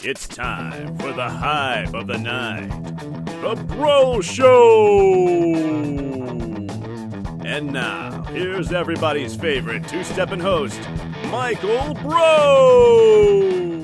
It's time for the hype of the night, the Breaux Show! And now, here's everybody's favorite two-stepping host, Michael Breaux!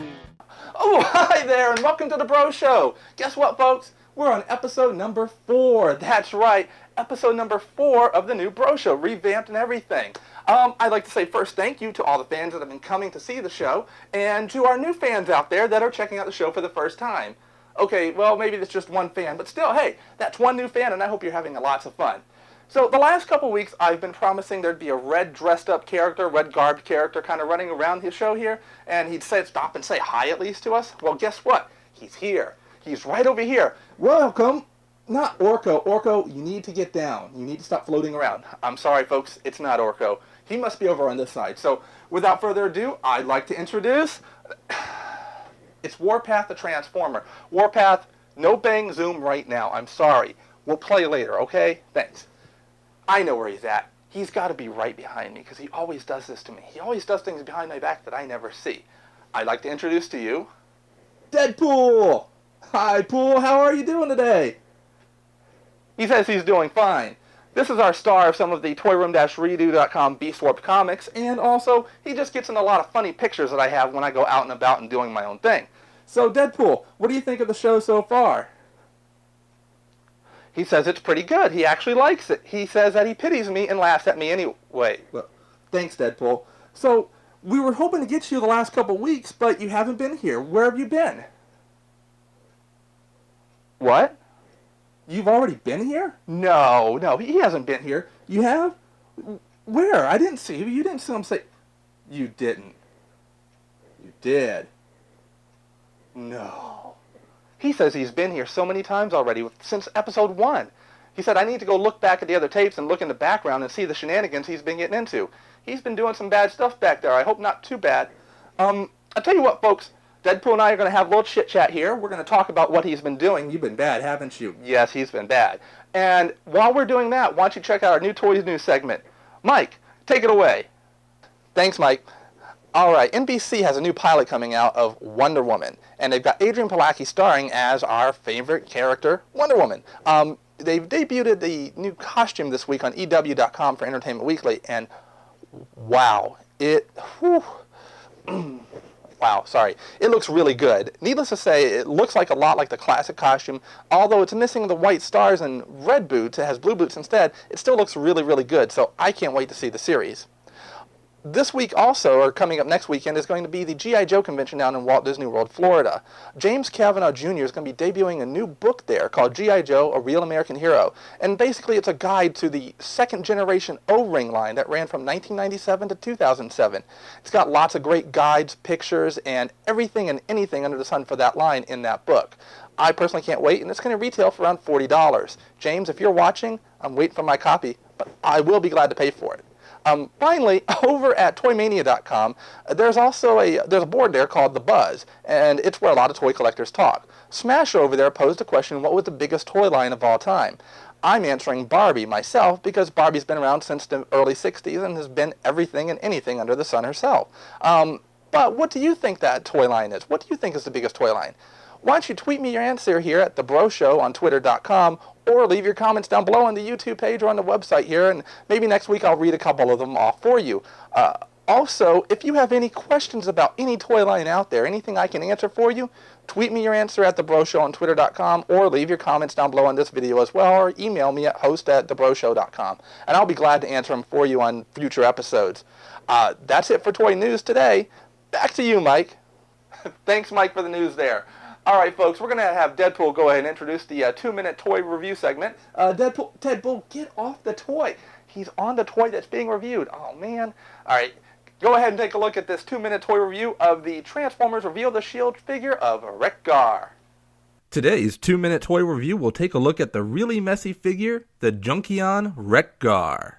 Oh, hi there, and welcome to the Breaux Show. Guess what, folks? We're on episode number 4. That's right, episode number 4 of the new Breaux Show, revamped and everything. I'd like to say first thank you to all the fans that have been coming to see the show, and to our new fans out there that are checking out the show for the first time. Okay, well, maybe it's just one fan, but still, hey, that's one new fan, and I hope you're having lots of fun. So the last couple weeks, I've been promising there'd be a red dressed-up character, red garbed character kind of running around his show here, and he'd stop and say hi at least to us. Well, guess what? He's here. He's right over here. Welcome. Not Orko. Orko, you need to get down. You need to stop floating around. I'm sorry, folks. It's not Orko. He must be over on this side. So, without further ado, I'd like to introduce... It's Warpath the Transformer. Warpath, no bang zoom right now. I'm sorry. We'll play later, okay? Thanks. I know where he's at. He's got to be right behind me, because he always does this to me. He always does things behind my back that I never see. I'd like to introduce to you... Deadpool! Hi, Pool. How are you doing today? He says he's doing fine. This is our star of some of the toyroom-redo.com Beast Warp comics, and also, he just gets in a lot of funny pictures that I have when I go out and about and doing my own thing. So, Deadpool, what do you think of the show so far? He says it's pretty good. He actually likes it. He says that he pities me and laughs at me anyway. Well, thanks, Deadpool. So, we were hoping to get you the last couple weeks, but you haven't been here. Where have you been? What? You've already been here? No, he hasn't been here. You have? Where? I didn't see you. You didn't see him say... You didn't. You did. No. He says he's been here so many times already, since episode 1. He said, I need to go look back at the other tapes and look in the background and see the shenanigans he's been getting into. He's been doing some bad stuff back there. I hope not too bad. I'll tell you what, folks. Deadpool and I are going to have a little chit-chat here. We're going to talk about what he's been doing. You've been bad, haven't you? Yes, he's been bad. And while we're doing that, why don't you check out our new Toys News segment. Mike, take it away. Thanks, Mike. All right, NBC has a new pilot coming out of Wonder Woman, and they've got Adrian Palacki starring as our favorite character, Wonder Woman. They've debuted the new costume this week on EW.com for Entertainment Weekly, and wow, wow, sorry. It looks really good. Needless to say, it looks like a lot like the classic costume. Although it's missing the white stars and red boots, it has blue boots instead, it still looks really, really good. So I can't wait to see the series. This week also, or coming up next weekend, is going to be the G.I. Joe convention down in Walt Disney World, Florida. James Cavanaugh Jr. is going to be debuting a new book there called G.I. Joe, A Real American Hero. And basically it's a guide to the second generation O-Ring line that ran from 1997 to 2007. It's got lots of great guides, pictures, and everything and anything under the sun for that line in that book. I personally can't wait, and it's going to retail for around $40. James, if you're watching, I'm waiting for my copy, but I will be glad to pay for it. Finally, over at toymania.com, there's a board there called The Buzz, and it's where a lot of toy collectors talk. Smash over there posed a question, what was the biggest toy line of all time? I'm answering Barbie myself, because Barbie's been around since the early 60s and has been everything and anything under the sun herself. But what do you think that toy line is? What do you think is the biggest toy line? Why don't you tweet me your answer here at The Breaux Show on Twitter.com, or leave your comments down below on the YouTube page or on the website here, and maybe next week I'll read a couple of them off for you. Also, if you have any questions about any toy line out there, anything I can answer for you, tweet me your answer at The Breaux Show on Twitter.com, or leave your comments down below on this video as well, or email me at host@thebreaushow.com, and I'll be glad to answer them for you on future episodes. That's it for Toy News today. Back to you, Mike. Thanks, Mike, for the news there. All right, folks, we're going to have Deadpool go ahead and introduce the 2-minute toy review segment. Deadpool, get off the toy. He's on the toy that's being reviewed. Oh, man. All right, go ahead and take a look at this 2-minute toy review of the Transformers Reveal the Shield figure of Wreck-Gar. Today's 2-minute toy review will take a look at the really messy figure, the Junkion Wreck-Gar.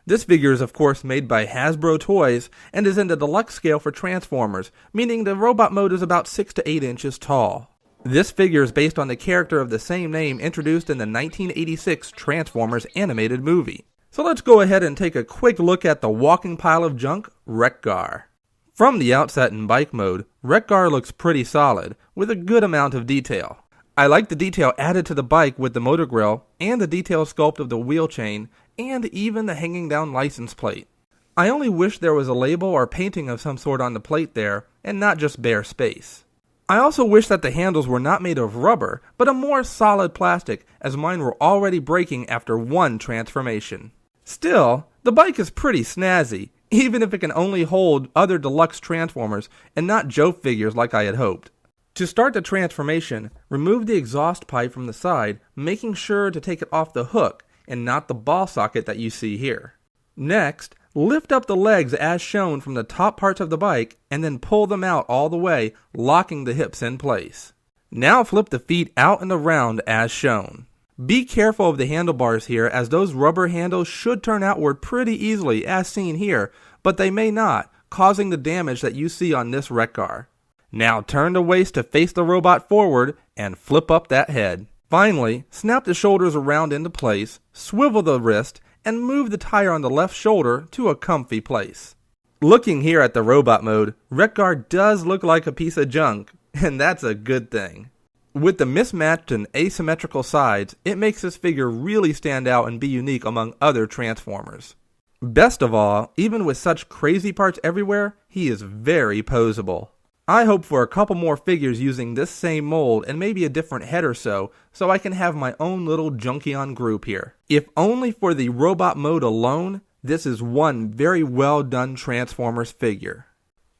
This figure is of course made by Hasbro Toys and is in the deluxe scale for Transformers, meaning the robot mode is about 6 to 8 inches tall. This figure is based on the character of the same name introduced in the 1986 Transformers animated movie. So let's go ahead and take a quick look at the walking pile of junk, Wreck-Gar. From the outset in bike mode, Wreck-Gar looks pretty solid, with a good amount of detail. I like the detail added to the bike with the motor grille, and the detail sculpt of the wheel chain, and even the hanging down license plate. I only wish there was a label or painting of some sort on the plate there, and not just bare space. I also wish that the handles were not made of rubber, but a more solid plastic, as mine were already breaking after one transformation. Still, the bike is pretty snazzy, even if it can only hold other deluxe Transformers and not Joe figures like I had hoped. To start the transformation, remove the exhaust pipe from the side, making sure to take it off the hook and not the ball socket that you see here. Next, lift up the legs as shown from the top parts of the bike and then pull them out all the way, locking the hips in place. Now flip the feet out and around as shown. Be careful of the handlebars here, as those rubber handles should turn outward pretty easily as seen here, but they may not, causing the damage that you see on this Wreck-Gar. Now turn the waist to face the robot forward and flip up that head. Finally, snap the shoulders around into place, swivel the wrist, and move the tire on the left shoulder to a comfy place. Looking here at the robot mode, Wreck-Gar does look like a piece of junk, and that's a good thing. With the mismatched and asymmetrical sides, it makes this figure really stand out and be unique among other Transformers. Best of all, even with such crazy parts everywhere, he is very poseable. I hope for a couple more figures using this same mold and maybe a different head or so I can have my own little Junkion group here. If only for the robot mode alone, this is one very well done Transformers figure.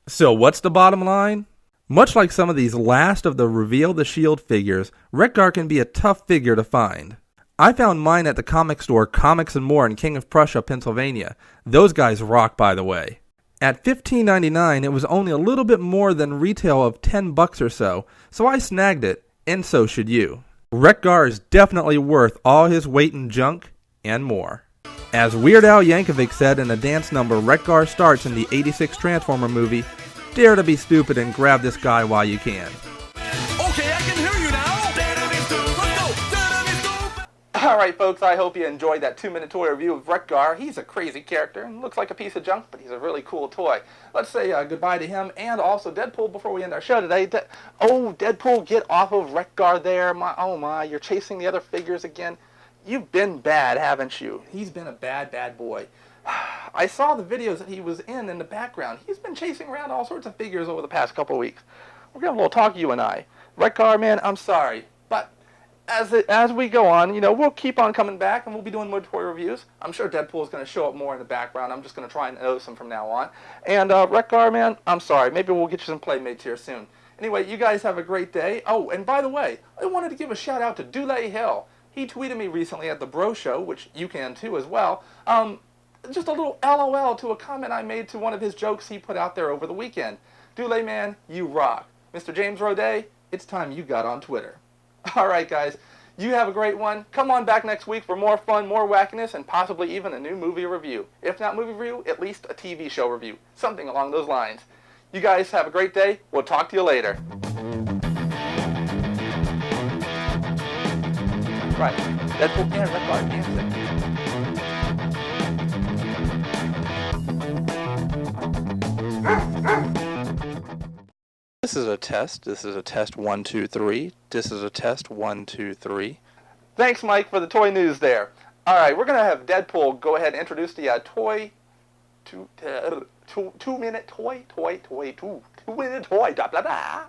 So what's the bottom line? Much like some of these last of the Reveal the Shield figures, Wreck-Gar can be a tough figure to find. I found mine at the comic store Comics and More in King of Prussia, Pennsylvania. Those guys rock, by the way. At $15.99, it was only a little bit more than retail of $10 or so I snagged it, and so should you. Wreck-Gar is definitely worth all his weight in junk and more. As Weird Al Yankovic said in a dance number Wreck-Gar starts in the '86 Transformer movie, dare to be stupid and grab this guy while you can. Okay, I can hear you now. Let's go. Alright folks, I hope you enjoyed that 2-minute toy review of Wreck-Gar. He's a crazy character and looks like a piece of junk, but he's a really cool toy. Let's say goodbye to him and also Deadpool before we end our show today. Deadpool, get off of Wreck-Gar there. You're chasing the other figures again. You've been bad, haven't you? He's been a bad, bad boy. I saw the videos that he was in the background. He's been chasing around all sorts of figures over the past couple of weeks. We're going to have a little talk, you and I. Wreck-Gar, man, I'm sorry. But as we go on, we'll keep on coming back and we'll be doing more toy reviews. I'm sure Deadpool's going to show up more in the background. I'm just going to try and notice him from now on. And Wreck-Gar, man, I'm sorry. Maybe we'll get you some Playmates here soon. Anyway, you guys have a great day. Oh, and by the way, I wanted to give a shout out to Dulé Hill. He tweeted me recently at the Breaux show, which you can too as well. Just a little LOL to a comment I made to one of his jokes he put out there over the weekend. Dulé, man, you rock. Mr. James Roday, it's time you got on Twitter. Alright guys, you have a great one. Come on back next week for more fun, more wackiness, and possibly even a new movie review. If not movie review, at least a TV show review. Something along those lines. You guys have a great day. We'll talk to you later. Right, Deadpool and Wreck-Gar dancing. This is a test. This is a test 1, 2, 3. This is a test 1, 2, 3. Thanks, Mike, for the toy news there. All right, we're going to have Deadpool go ahead and introduce the two-minute toy, blah, blah, blah.